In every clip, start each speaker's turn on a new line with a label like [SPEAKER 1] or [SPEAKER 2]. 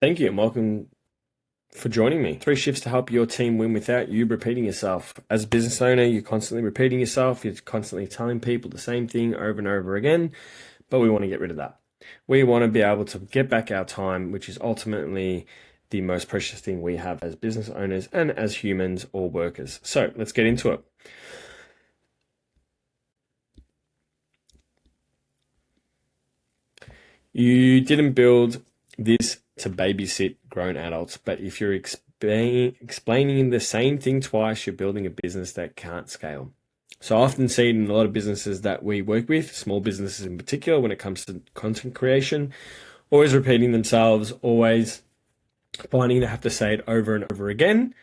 [SPEAKER 1] Thank you and welcome for joining me. 3 shifts to help your team win without you repeating yourself. As a business owner, you're constantly repeating yourself. You're constantly telling people the same thing over and over again, but we want to get rid of that. We want to be able to get back our time, which is ultimately the most precious thing we have as business owners and as humans or workers. So let's get into it. You didn't build this to babysit grown adults, but if you're explaining the same thing twice, you're building a business that can't scale. So I often see it in a lot of businesses that we work with, small businesses in particular, when it comes to content creation, always repeating themselves, always finding they have to say it over and over again,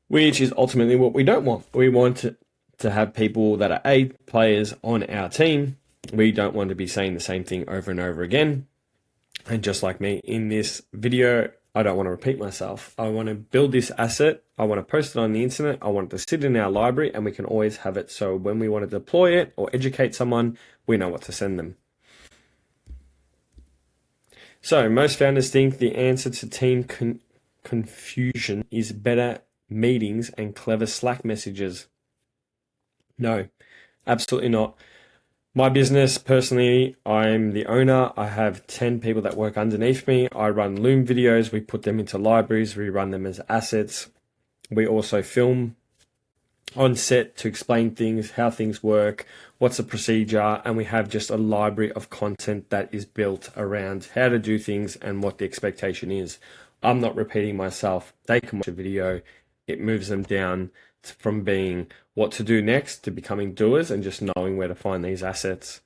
[SPEAKER 1] which is ultimately what we don't want. We want to have people that are A, players on our team. We don't want to be saying the same thing over and over again. And just like me in this video, I don't want to repeat myself. I want to build this asset. I want to post it on the internet. I want it to sit in our library and we can always have it. So when we want to deploy it or educate someone, we know what to send them. So most founders think the answer to team confusion is better meetings and clever Slack messages. No, absolutely not. My business, personally, I'm the owner. I have 10 people that work underneath me. I run Loom videos. We put them into libraries. We run them as assets. We also film on set to explain things, how things work, what's the procedure, and we have just a library of content that is built around how to do things and what the expectation is. I'm not repeating myself. They can watch a video. It moves them down from being what to do next to becoming doers and just knowing where to find these assets.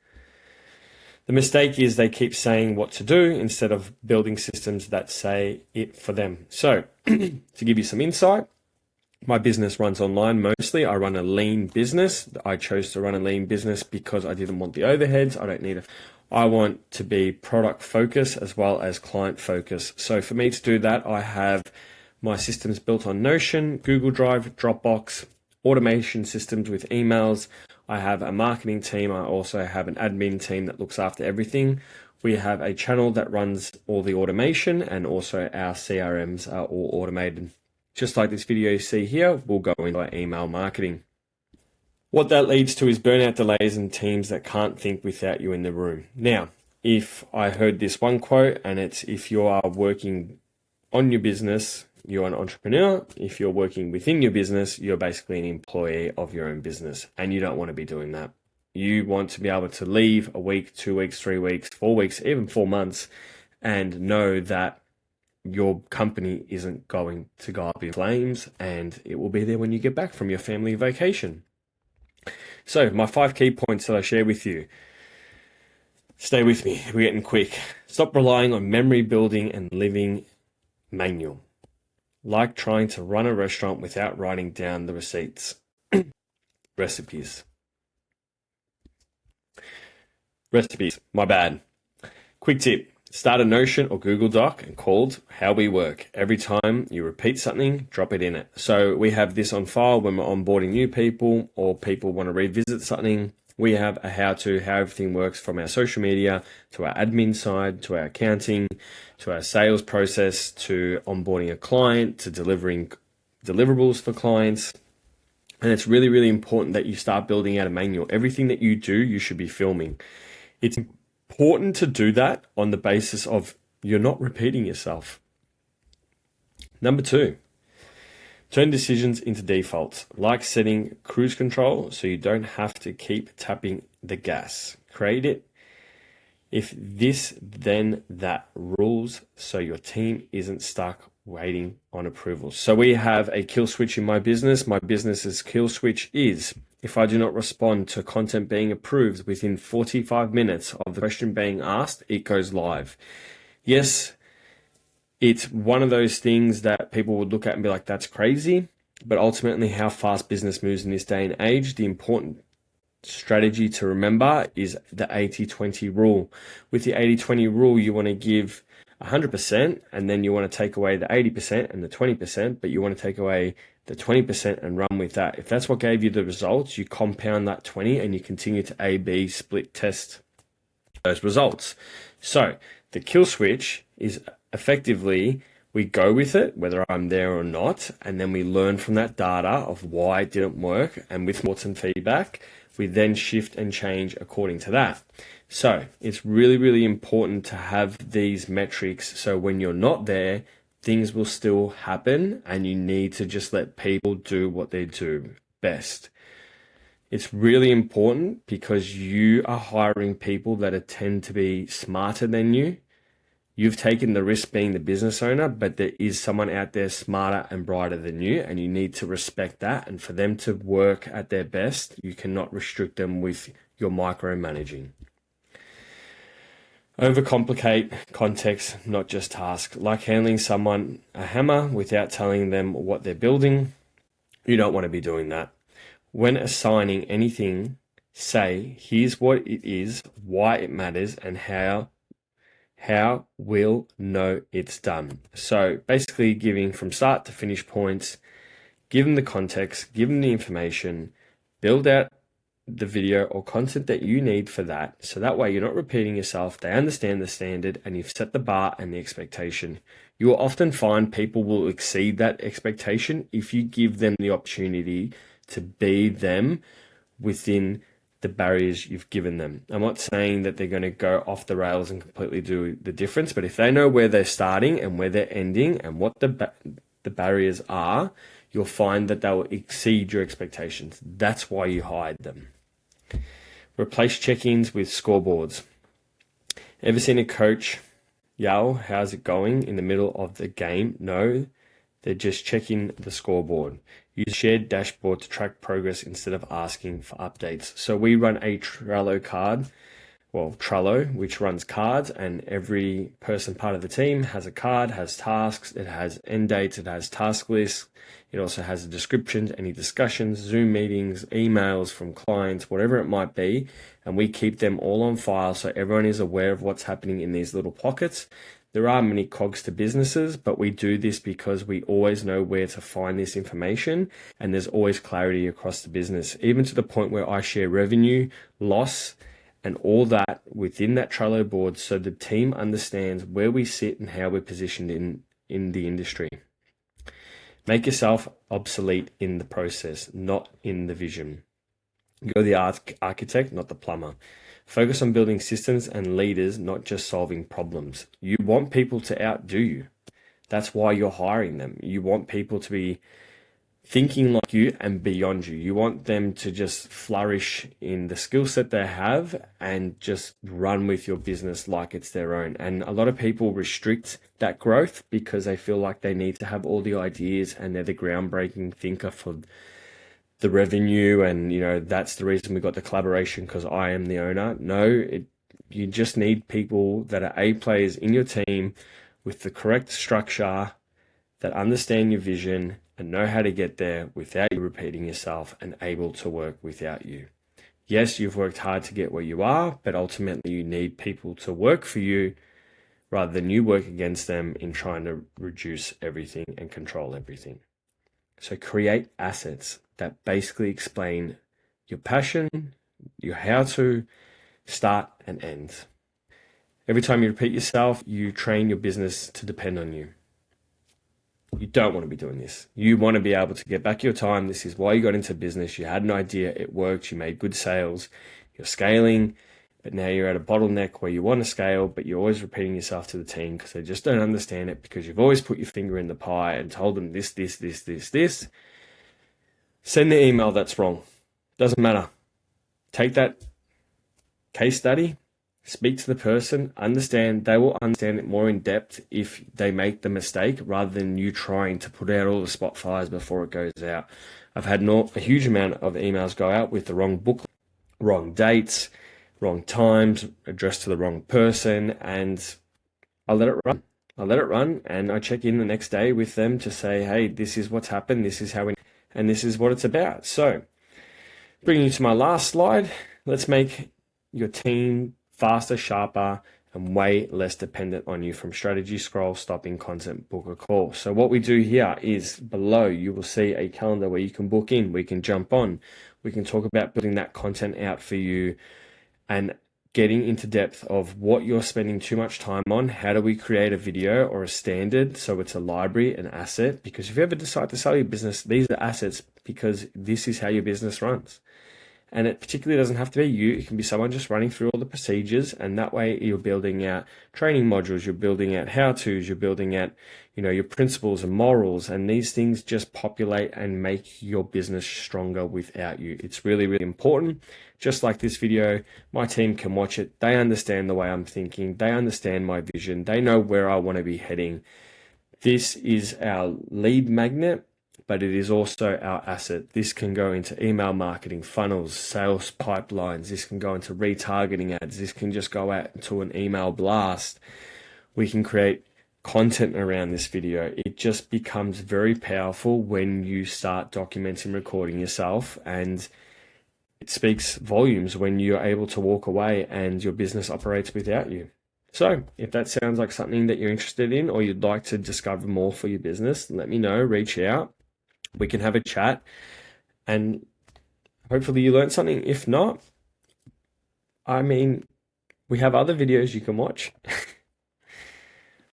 [SPEAKER 1] The mistake is they keep saying what to do instead of building systems that say it for them. So to give you some insight, my business runs online mostly. I run a lean business. I chose to run a lean business because I didn't want the overheads. I don't need it. I want to be product focused as well as client focused. So for me to do that, I have my systems built on Notion, Google Drive, Dropbox, automation systems with emails. I have a marketing team. I also have an admin team that looks after everything. We have a channel that runs all the automation, and also our CRMs are all automated. Just like this video you see here, we'll go into our email marketing. What that leads to is burnout, delays, and teams that can't think without you in the room. Now, if I heard this one quote, and it's, if you are working on your business, you're an entrepreneur. If you're working within your business, you're basically an employee of your own business, and you don't want to be doing that. You want to be able to leave a week, 2 weeks, 3 weeks, 4 weeks, even 4 months, and know that your company isn't going to go up in flames, and it will be there when you get back from your family vacation. So my 5 key points that I share with you. Stay with me, we're getting quick. Stop relying on memory building and living manual. Like trying to run a restaurant without writing down the receipts. Recipes, my bad. Quick tip, start a Notion or Google Doc and called How We Work. Every time you repeat something, drop it in it. So we have this on file when we're onboarding new people or people want to revisit something. We have a how everything works, from our social media to our admin side, to our accounting, to our sales process, to onboarding a client, to delivering deliverables for clients. And it's really, really important that you start building out a manual. Everything that you do, you should be filming. It's important to do that on the basis of you're not repeating yourself. Number 2. Turn decisions into defaults, like setting cruise control so you don't have to keep tapping the gas. Create it. If this, then that rules, so your team isn't stuck waiting on approval. So we have a kill switch in my business. My business's kill switch is, if I do not respond to content being approved within 45 minutes of the question being asked, it goes live. Yes, it's one of those things that people would look at and be like, that's crazy. But ultimately, how fast business moves in this day and age, the important strategy to remember is the 80-20 rule. With the 80-20 rule, you want to give 100%, and then you want to take away the 80% and the 20%, but you want to take away the 20% and run with that. If that's what gave you the results, you compound that 20 and you continue to A/B split test those results. So the kill switch is effectively, we go with it, whether I'm there or not, and then we learn from that data of why it didn't work, and with thoughts and feedback, we then shift and change according to that. So it's really, really important to have these metrics so when you're not there, things will still happen and you need to just let people do what they do best. It's really important because you are hiring people that tend to be smarter than you. You've taken the risk being the business owner, but there is someone out there smarter and brighter than you, and you need to respect that. And for them to work at their best, you cannot restrict them with your micromanaging. Overcomplicate context, not just task. Like handing someone a hammer without telling them what they're building, you don't want to be doing that. When assigning anything, say, here's what it is, why it matters, and how we'll know it's done. So basically giving from start to finish points, give them the context, give them the information, build out the video or content that you need for that. So that way you're not repeating yourself. They understand the standard and you've set the bar and the expectation. You will often find people will exceed that expectation if you give them the opportunity to be them within the barriers you've given them. I'm not saying that they're going to go off the rails and completely do the difference, but if they know where they're starting and where they're ending and what the barriers are, you'll find that they will exceed your expectations. That's why you hired them. Replace check-ins with scoreboards. Ever seen a coach yell, "How's it going?" in the middle of the game? No, they're just checking the scoreboard. Use a shared dashboard to track progress instead of asking for updates. So we run a Trello, which runs cards, and every person part of the team has a card, has tasks, it has end dates, it has task lists. It also has the descriptions, any discussions, Zoom meetings, emails from clients, whatever it might be. And we keep them all on file so everyone is aware of what's happening in these little pockets. There are many cogs to businesses, but we do this because we always know where to find this information and there's always clarity across the business, even to the point where I share revenue, loss, and all that within that Trello board so the team understands where we sit and how we're positioned in the industry. Make yourself obsolete in the process, not in the vision. You're the architect, not the plumber. Focus on building systems and leaders, not just solving problems. You want people to outdo you. That's why you're hiring them. You want people to be thinking like you and beyond you. You want them to just flourish in the skill set they have and just run with your business like it's their own. And a lot of people restrict that growth because they feel like they need to have all the ideas and they're the groundbreaking thinker for the revenue, and that's the reason we got the collaboration because I am the owner. No, you just need people that are A players in your team with the correct structure, that understand your vision and know how to get there without you repeating yourself and able to work without you. Yes, you've worked hard to get where you are, but ultimately you need people to work for you rather than you work against them in trying to reduce everything and control everything. So create assets that basically explain your passion, your how to, start and end. Every time you repeat yourself, you train your business to depend on you. You don't want to be doing this. You want to be able to get back your time. This is why you got into business. You had an idea, it worked, you made good sales, you're scaling, but now you're at a bottleneck where you want to scale, but you're always repeating yourself to the team because they just don't understand it because you've always put your finger in the pie and told them this. Send the email that's wrong. Doesn't matter. Take that case study, speak to the person, understand. They will understand it more in depth if they make the mistake rather than you trying to put out all the spot fires before it goes out. I've had a huge amount of emails go out with the wrong booklet, wrong dates, wrong times, addressed to the wrong person, and I let it run. And I check in the next day with them to say, hey, this is what's happened, this is how and this is what it's about. So bringing you to my last slide, let's make your team faster, sharper, and way less dependent on you from strategy, scroll, stopping, content, book a call. So what we do here is below, you will see a calendar where you can book in, we can jump on, we can talk about building that content out for you and getting into depth of what you're spending too much time on. How do we create a video or a standard so it's a library, an asset? Because if you ever decide to sell your business, these are assets because this is how your business runs. And it particularly doesn't have to be you. It can be someone just running through all the procedures, and that way you're building out training modules, you're building out how-tos, you're building out, your principles and morals, and these things just populate and make your business stronger without you. It's really, really important. Just like this video, my team can watch it. They understand the way I'm thinking. They understand my vision. They know where I want to be heading. This is our lead magnet, but it is also our asset. This can go into email marketing, funnels, sales pipelines. This can go into retargeting ads. This can just go out to an email blast. We can create content around this video. It just becomes very powerful when you start documenting, recording yourself, and it speaks volumes when you're able to walk away and your business operates without you. So if that sounds like something that you're interested in or you'd like to discover more for your business, let me know, reach out. We can have a chat and hopefully you learned something. If not, we have other videos you can watch.